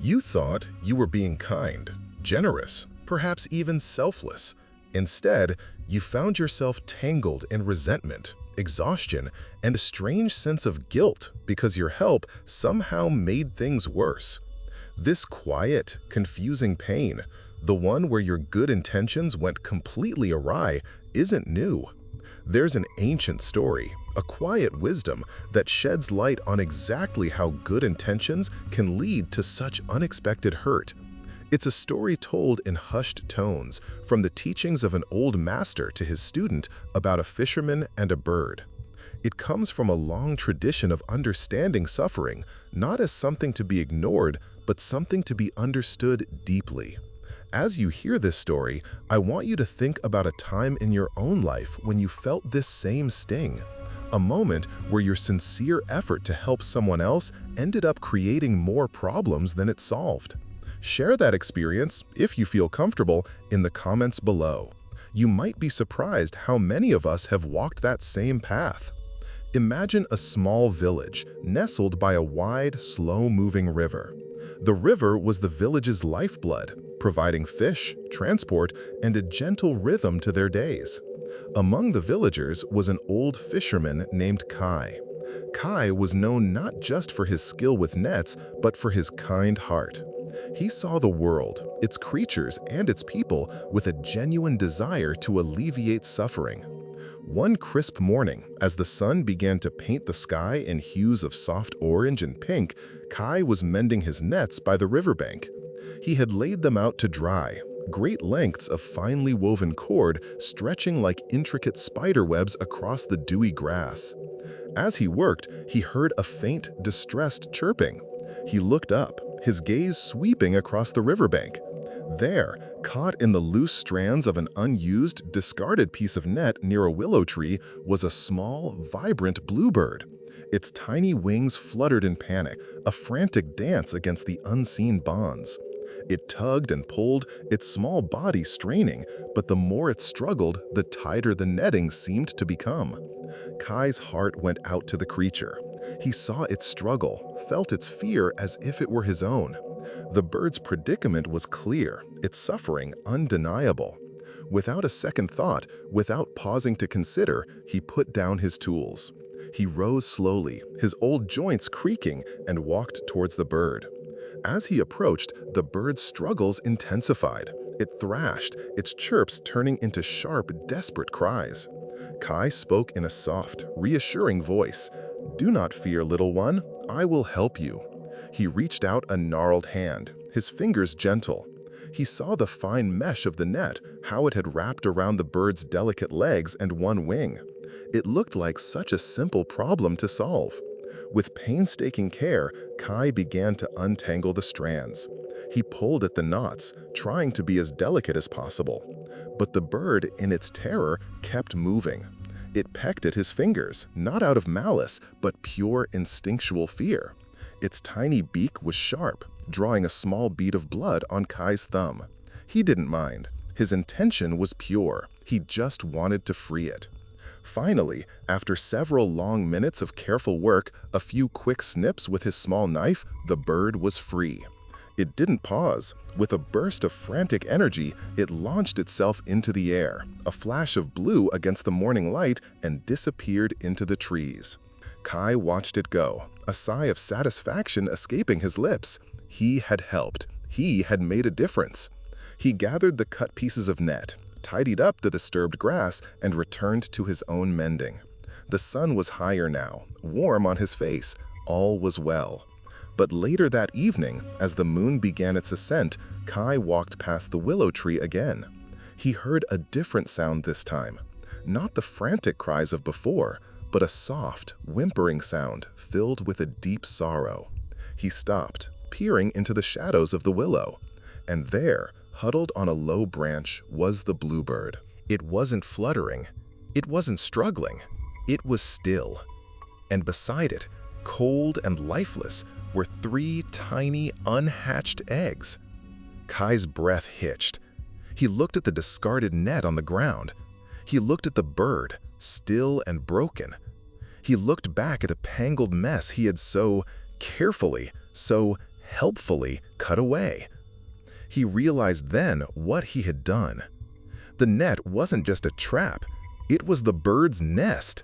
You thought you were being kind, generous, perhaps even selfless. Instead, you found yourself tangled in resentment, exhaustion, and a strange sense of guilt because your help somehow made things worse. This quiet, confusing pain, the one where your good intentions went completely awry, isn't new. There's an ancient story, a quiet wisdom that sheds light on exactly how good intentions can lead to such unexpected hurt. It's a story told in hushed tones, from the teachings of an old master to his student about a fisherman and a bird. It comes from a long tradition of understanding suffering, not as something to be ignored, but something to be understood deeply. As you hear this story, I want you to think about a time in your own life when you felt this same sting. A moment where your sincere effort to help someone else ended up creating more problems than it solved. Share that experience, if you feel comfortable, in the comments below. You might be surprised how many of us have walked that same path. Imagine a small village nestled by a wide, slow-moving river. The river was the village's lifeblood, providing fish, transport, and a gentle rhythm to their days. Among the villagers was an old fisherman named Kai. Kai was known not just for his skill with nets, but for his kind heart. He saw the world, its creatures, and its people with a genuine desire to alleviate suffering. One crisp morning, as the sun began to paint the sky in hues of soft orange and pink, Kai was mending his nets by the riverbank. He had laid them out to dry, great lengths of finely woven cord stretching like intricate spider webs across the dewy grass. As he worked, he heard a faint, distressed chirping. He looked up, his gaze sweeping across the riverbank. There, caught in the loose strands of an unused, discarded piece of net near a willow tree, was a small, vibrant bluebird. Its tiny wings fluttered in panic, a frantic dance against the unseen bonds. It tugged and pulled, its small body straining, but the more it struggled, the tighter the netting seemed to become. Kai's heart went out to the creature. He saw its struggle, felt its fear as if it were his own. The bird's predicament was clear, its suffering undeniable. Without a second thought, without pausing to consider, he put down his tools. He rose slowly, his old joints creaking, and walked towards the bird. As he approached, the bird's struggles intensified. It thrashed, its chirps turning into sharp, desperate cries. Kai spoke in a soft, reassuring voice. "Do not fear, little one. I will help you." He reached out a gnarled hand, his fingers gentle. He saw the fine mesh of the net, how it had wrapped around the bird's delicate legs and one wing. It looked like such a simple problem to solve. With painstaking care, Kai began to untangle the strands. He pulled at the knots, trying to be as delicate as possible. But the bird, in its terror, kept moving. It pecked at his fingers, not out of malice, but pure instinctual fear. Its tiny beak was sharp, drawing a small bead of blood on Kai's thumb. He didn't mind. His intention was pure. He just wanted to free it. Finally, after several long minutes of careful work, a few quick snips with his small knife, the bird was free. It didn't pause. With a burst of frantic energy, it launched itself into the air, a flash of blue against the morning light, and disappeared into the trees. Kai watched it go, a sigh of satisfaction escaping his lips. He had helped. He had made a difference. He gathered the cut pieces of net, tidied up the disturbed grass, and returned to his own mending. The sun was higher now, warm on his face. All was well. But later that evening, as the moon began its ascent, Kai walked past the willow tree again. He heard a different sound this time. Not the frantic cries of before, but a soft, whimpering sound filled with a deep sorrow. He stopped, peering into the shadows of the willow. And there, huddled on a low branch, was the bluebird. It wasn't fluttering. It wasn't struggling. It was still. And beside it, cold and lifeless, were 3 tiny, unhatched eggs. Kai's breath hitched. He looked at the discarded net on the ground. He looked at the bird, still and broken. He looked back at the tangled mess he had so carefully, so helpfully cut away. He realized then what he had done. The net wasn't just a trap, it was the bird's nest.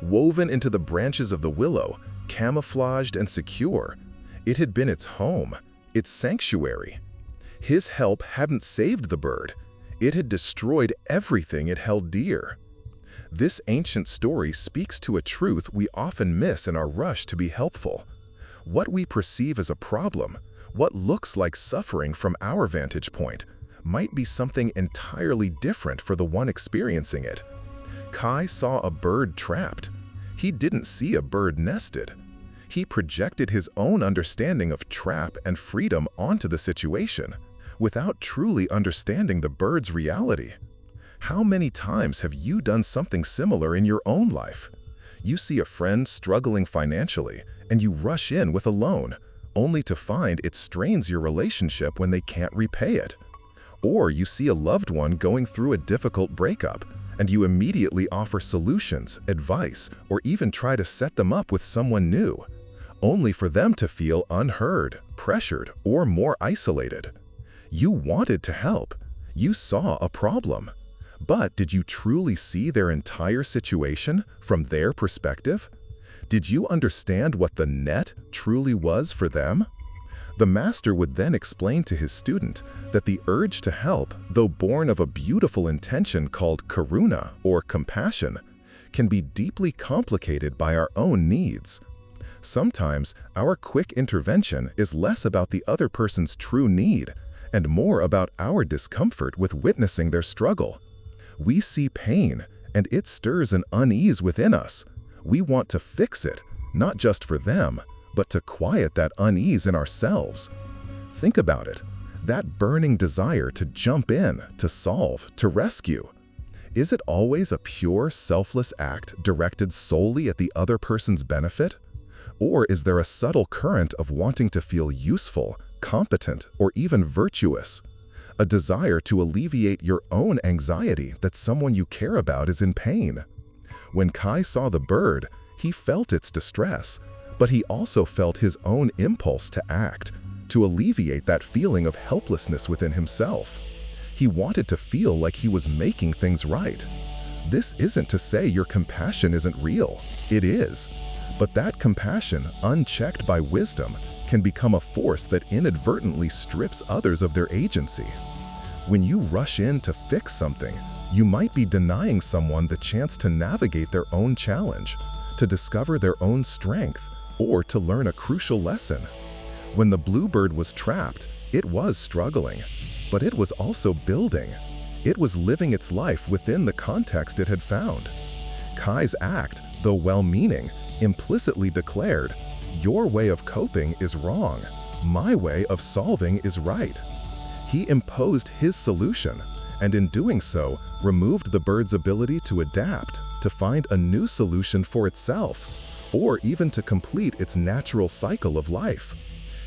Woven into the branches of the willow, camouflaged and secure, it had been its home, its sanctuary. His help hadn't saved the bird, it had destroyed everything it held dear. This ancient story speaks to a truth we often miss in our rush to be helpful. What we perceive as a problem, what looks like suffering from our vantage point, might be something entirely different for the one experiencing it. Kai saw a bird trapped. He didn't see a bird nested. He projected his own understanding of trap and freedom onto the situation, without truly understanding the bird's reality. How many times have you done something similar in your own life? You see a friend struggling financially, and you rush in with a loan, only to find it strains your relationship when they can't repay it. Or you see a loved one going through a difficult breakup, and you immediately offer solutions, advice, or even try to set them up with someone new, only for them to feel unheard, pressured, or more isolated. You wanted to help. You saw a problem. But did you truly see their entire situation from their perspective? Did you understand what the net truly was for them? The master would then explain to his student that the urge to help, though born of a beautiful intention called karuna or compassion, can be deeply complicated by our own needs. Sometimes our quick intervention is less about the other person's true need and more about our discomfort with witnessing their struggle. We see pain, and it stirs an unease within us. We want to fix it, not just for them, but to quiet that unease in ourselves. Think about it. That burning desire to jump in, to solve, to rescue. Is it always a pure, selfless act directed solely at the other person's benefit? Or is there a subtle current of wanting to feel useful, competent, or even virtuous? A desire to alleviate your own anxiety that someone you care about is in pain. When Kai saw the bird, he felt its distress, but he also felt his own impulse to act, to alleviate that feeling of helplessness within himself. He wanted to feel like he was making things right. This isn't to say your compassion isn't real. It is. But that compassion, unchecked by wisdom, can become a force that inadvertently strips others of their agency. When you rush in to fix something, you might be denying someone the chance to navigate their own challenge, to discover their own strength, or to learn a crucial lesson. When the bluebird was trapped, it was struggling, but it was also building. It was living its life within the context it had found. Kai's act, though well-meaning, implicitly declared, "Your way of coping is wrong. My way of solving is right." He imposed his solution, and in doing so, removed the bird's ability to adapt, to find a new solution for itself, or even to complete its natural cycle of life.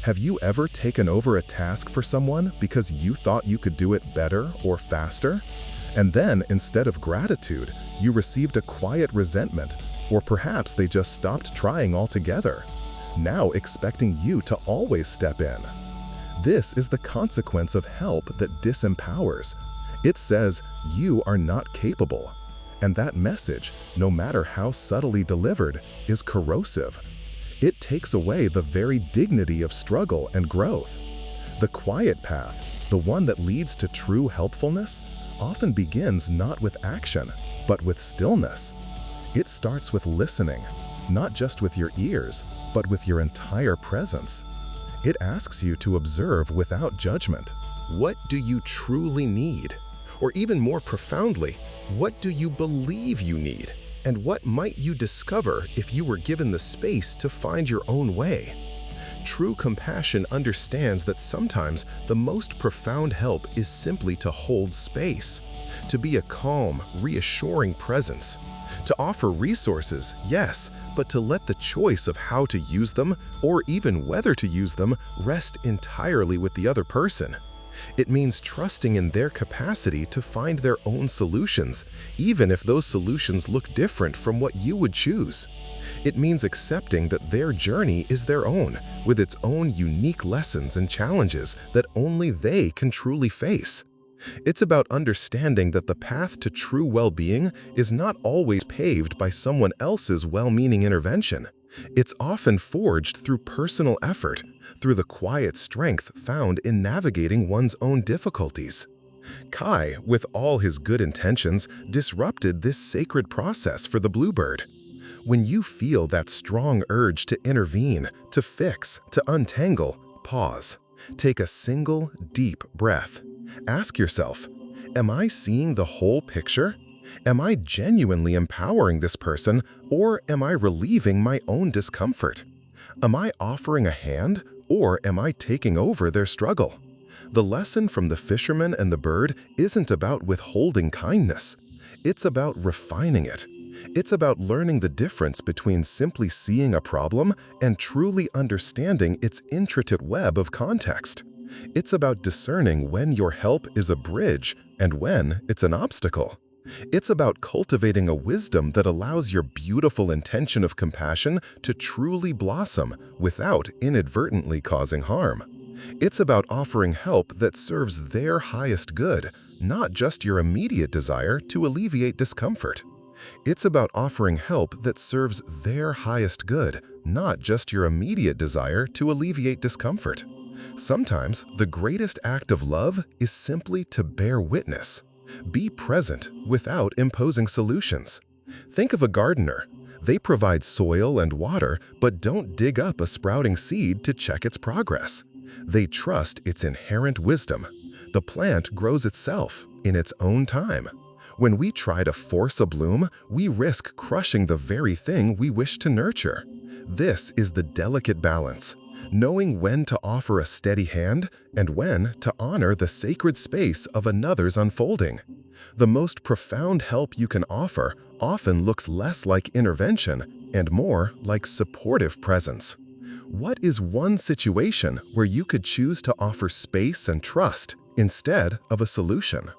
Have you ever taken over a task for someone because you thought you could do it better or faster? And then, instead of gratitude, you received a quiet resentment, or perhaps they just stopped trying altogether, now expecting you to always step in. This is the consequence of help that disempowers. It says, you are not capable. And that message, no matter how subtly delivered, is corrosive. It takes away the very dignity of struggle and growth. The quiet path, the one that leads to true helpfulness, often begins not with action, but with stillness. It starts with listening, not just with your ears, but with your entire presence. It asks you to observe without judgment. What do you truly need? Or even more profoundly, what do you believe you need? And what might you discover if you were given the space to find your own way? True compassion understands that sometimes the most profound help is simply to hold space, to be a calm, reassuring presence, to offer resources, yes, but to let the choice of how to use them, or even whether to use them, rest entirely with the other person. It means trusting in their capacity to find their own solutions, even if those solutions look different from what you would choose. It means accepting that their journey is their own, with its own unique lessons and challenges that only they can truly face. It's about understanding that the path to true well-being is not always paved by someone else's well-meaning intervention. It's often forged through personal effort, through the quiet strength found in navigating one's own difficulties. Kai, with all his good intentions, disrupted this sacred process for the bluebird. When you feel that strong urge to intervene, to fix, to untangle, pause. Take a single, deep breath. Ask yourself, am I seeing the whole picture? Am I genuinely empowering this person, or am I relieving my own discomfort? Am I offering a hand, or am I taking over their struggle? The lesson from the fisherman and the bird isn't about withholding kindness. It's about refining it. It's about learning the difference between simply seeing a problem and truly understanding its intricate web of context. It's about discerning when your help is a bridge and when it's an obstacle. It's about cultivating a wisdom that allows your beautiful intention of compassion to truly blossom without inadvertently causing harm. It's about offering help that serves their highest good, not just your immediate desire to alleviate discomfort. It's about offering help that serves their highest good, not just your immediate desire to alleviate discomfort. Sometimes, the greatest act of love is simply to bear witness. Be present without imposing solutions. Think of a gardener. They provide soil and water, but don't dig up a sprouting seed to check its progress. They trust its inherent wisdom. The plant grows itself in its own time. When we try to force a bloom, we risk crushing the very thing we wish to nurture. This is the delicate balance, knowing when to offer a steady hand and when to honor the sacred space of another's unfolding. The most profound help you can offer often looks less like intervention and more like supportive presence. What is one situation where you could choose to offer space and trust instead of a solution?